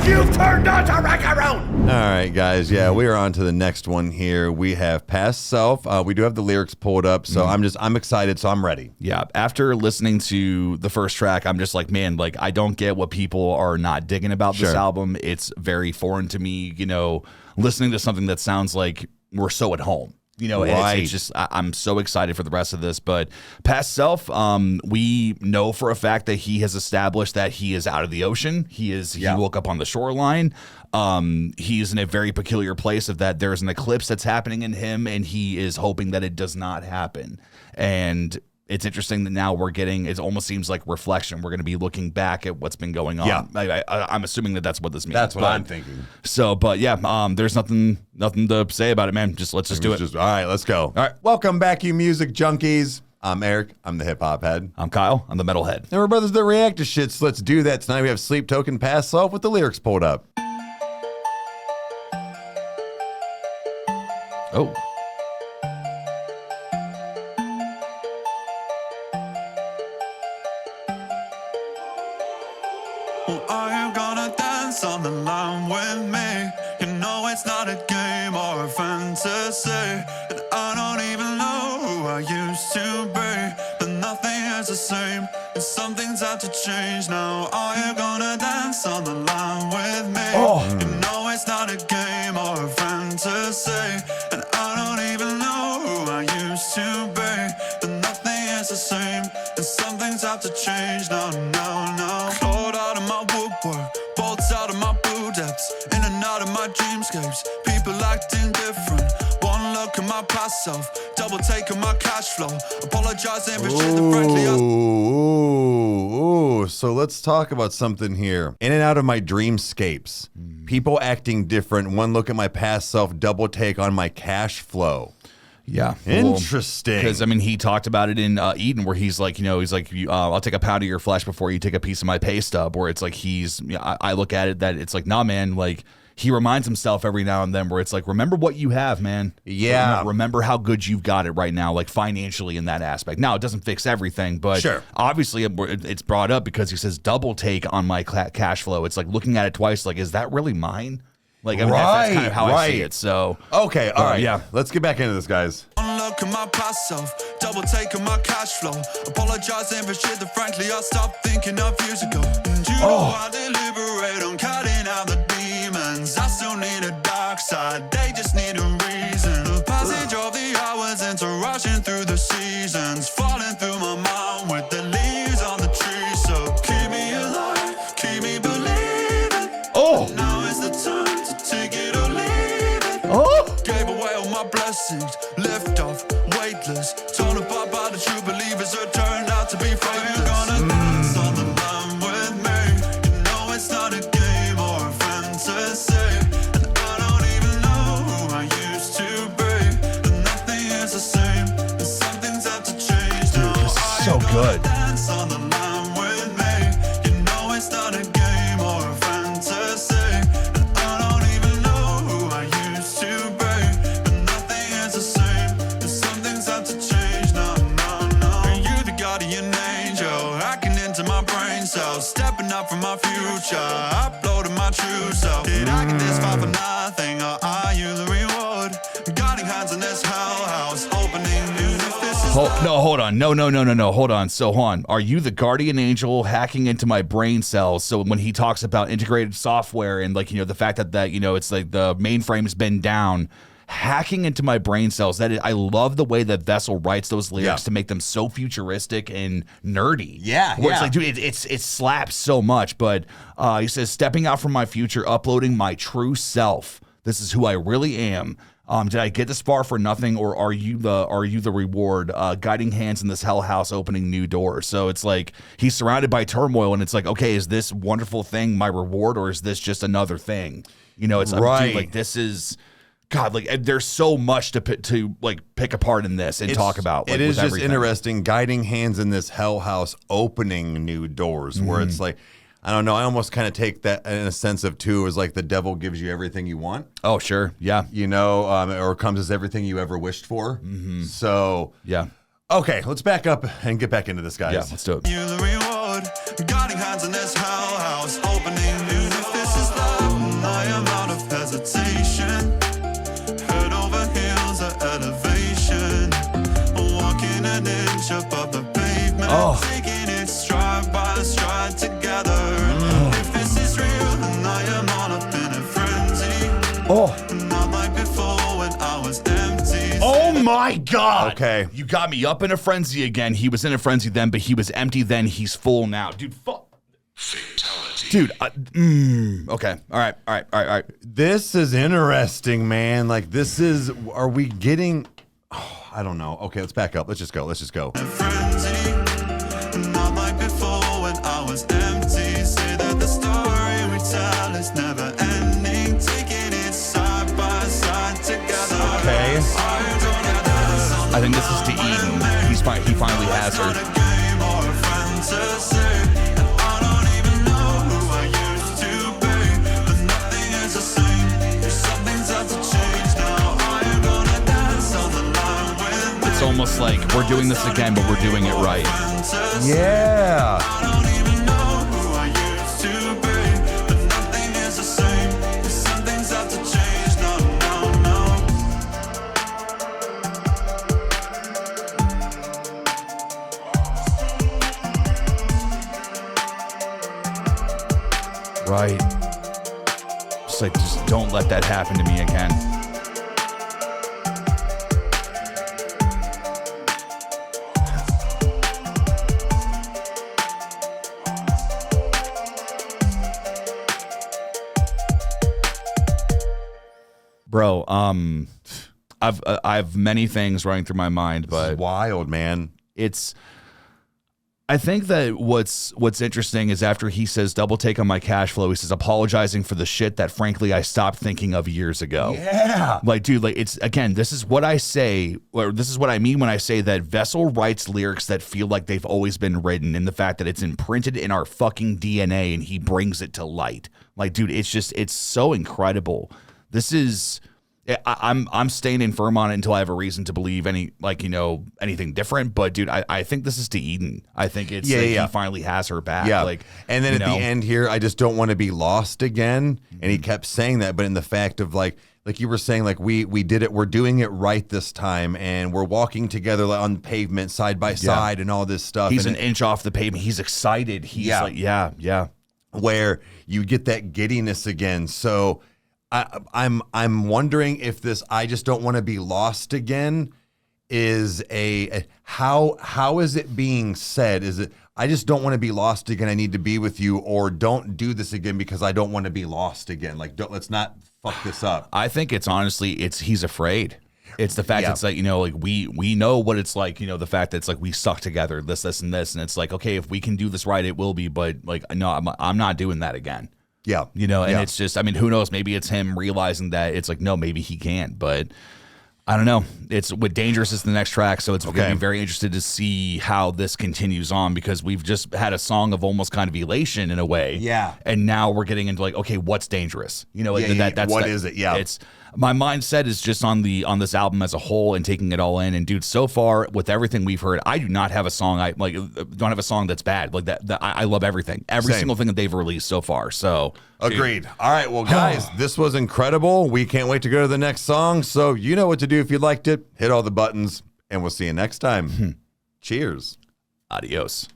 You've turned on to Rykerroad! All right, guys. Yeah, we are on to the next one here. We have Past Self. We do have the lyrics pulled up, so I'm excited, so I'm ready. Yeah, after listening to the first track, I'm just like, man, like, I don't get what people are not digging about this album. It's very foreign to me, you know, listening to something that sounds like we're so at home. You know, and it's just, I'm so excited for the rest of this. But Past Self, we know for a fact that he has established that he is out of the ocean. He woke up on the shoreline. He's in a very peculiar place of that there's an eclipse that's happening in him, and he is hoping that it does not happen. And it's interesting that now we're getting, it almost seems like reflection. We're going to be looking back at what's been going on. Yeah. I'm assuming that that's what this means. That's what I'm thinking. So, but yeah, there's nothing to say about it, man. Let's just do it. All right, let's go. All right. Welcome back, you music junkies. I'm Eric. I'm the hip hop head. I'm Kyle. I'm the metal head. And we're brothers that react to shit, so let's do that. Tonight we have Sleep Token Past Self with the lyrics pulled up. Oh. Are you gonna dance on the line with me? You know it's not a game or a fantasy, and I don't even know who I used to be, but nothing is the same, and some things have to change now. Are you gonna dance on the line with me? You know it's not a game or a fantasy, and I don't even know who I used to be, but nothing is the same, and some things have to change now, Clawed out of my woodwork, bolts out of my blue depths, in and out of my dreamscapes, people acting different. One look at my past self, double take on my cash flow, apologizing for shit that frankly So let's talk about something here. In and out of my dreamscapes, people acting different. One look at my past self, double take on my cash flow. Yeah. Interesting. Because, I mean, he talked about it in Eden, where he's like, I'll take a pound of your flesh before you take a piece of my pay stub, where it's like I look at it that it's like, nah, man, like, he reminds himself every now and then where it's like, remember what you have, man. Yeah. Remember how good you've got it right now, like financially in that aspect. Now, it doesn't fix everything, but obviously it's brought up because he says double take on my cash flow. It's like looking at it twice, like, is that really mine? Like, I mean, that's kind of how I see it. So okay, all right, yeah. Let's get back into this, guys. Look at my past self, double take on my cash flow, apologizing for shit that frankly I stopped thinking of years ago. And you know I deliberate on cutting out the demons. I still need a dark side, they just need a reason. The passage of the hours into rushing through the seasons, falling through my mind with the leaves on the tree. So keep me alive, keep me believing. Now is the time to take it or leave it. Gave away all my blessings, lift off, weightless, torn apart by the true believers who turned out to be faithless. You're gonna dance on the line with me. You know it's not a game or a fantasy, and I don't even know who I used to be, but nothing is the same, and some things have to change now. Dude, this is so good. Dance on the line with me. You know it's not a game or a fantasy, and I don't even know who I used to be, but nothing is the same, and some things have to change now. Are you the guardian angel, hacking into my brain cells, stepping up from my future, uploading my true self? Did I get this far for nothing, or are you the reward? Guiding hands in this hell house, opening new offices. No, hold on. No. Hold on. So, Juan, are you the guardian angel hacking into my brain cells? So when he talks about integrated software and, like, the fact that it's like the mainframe's been down, hacking into my brain cells, I love the way that Vessel writes those lyrics to make them so futuristic and nerdy. Where it's like, dude, it slaps so much. But he says, stepping out from my future, uploading my true self. This is who I really am. Did I get this far for nothing, or are you the reward? Guiding hands in this hell house, opening new doors. So it's like he's surrounded by turmoil, and it's like, okay, is this wonderful thing my reward, or is this just another thing? It's dude, like, this is God. Like, there's so much to pick apart in this and talk about. Like, it is just everything. Interesting. Guiding hands in this hell house, opening new doors, where it's like, I don't know. I almost kind of take that in a sense of, too, as like the devil gives you everything you want. Oh, sure. Yeah. Or comes as everything you ever wished for. So, yeah. Okay, let's back up and get back into this, guys. Yeah, let's do it. You the reward, guiding hands in this hell house, opening new offices. Not like before when I was empty. Oh my God. Okay. You got me up in a frenzy again. He was in a frenzy then, but he was empty then. He's full now. Dude, fuck. Fatality. Dude, okay. All right. This is interesting, man. Like, are we getting, I don't know. Okay, let's back up. Let's just go. Frenzy. Not like before when I was empty. Say that the story we tell is never ending. Taking it side by side together. Okay. I think this is to Eden. He finally has her. A game or a fantasy. And I don't even know who I used to be. But nothing is the same. Something's out to change now. I am gonna dance on the line with me. It's almost like we're doing this again, but we're doing it right. Yeah. I don't even know who I used to be. But nothing is the same. Something's out to change. No, no, no. Right. Just don't let that happen to me again. Bro, I've many things running through my mind, but Wild, man. I think that what's interesting is after he says double take on my cash flow, he says apologizing for the shit that frankly I stopped thinking of years ago. Yeah. Like, dude, like it's again, this is what I say, or this is what I mean when I say that Vessel writes lyrics that feel like they've always been written, in the fact that it's imprinted in our fucking DNA and he brings it to light. Like, dude, it's so incredible. This is I'm staying firm on it until I have a reason to believe anything different. But dude, I think this is to Eden. I think it's he finally has her back. Yeah. Like, and then at the end here, I just don't want to be lost again. And he kept saying that, but in the fact of like you were saying, like we did it, we're doing it right this time, and we're walking together on the pavement side by side and all this stuff. He's and an inch off the pavement. He's excited. He's like, yeah. Where you get that giddiness again. So I'm wondering if this I just don't want to be lost again is how is it being said? Is it I just don't want to be lost again, I need to be with you, or don't do this again because I don't want to be lost again? Like, let's not fuck this up. I think it's honestly he's afraid. It's the fact that it's like, like we know what it's like, the fact that it's like we stuck together, this and this, and it's like, okay, if we can do this right, it will be, but like, no, I'm not doing that again. Yeah. And it's just, I mean, who knows? Maybe it's him realizing that it's like, no, maybe he can't, but I don't know. It's with Dangerous is the next track. So it's going to be very interested to see how this continues on, because we've just had a song of almost kind of elation in a way. Yeah. And now we're getting into like, okay, what's dangerous? What is it? Yeah. It's my mindset is just on this album as a whole and taking it all in. And dude, so far with everything we've heard, I do not have a song don't have a song that's bad. Like that I love everything. Every single thing that they've released so far. So agreed. All right, well guys, this was incredible. We can't wait to go to the next song. So you know what to do if you liked it. Hit all the buttons and we'll see you next time. Cheers. Adios.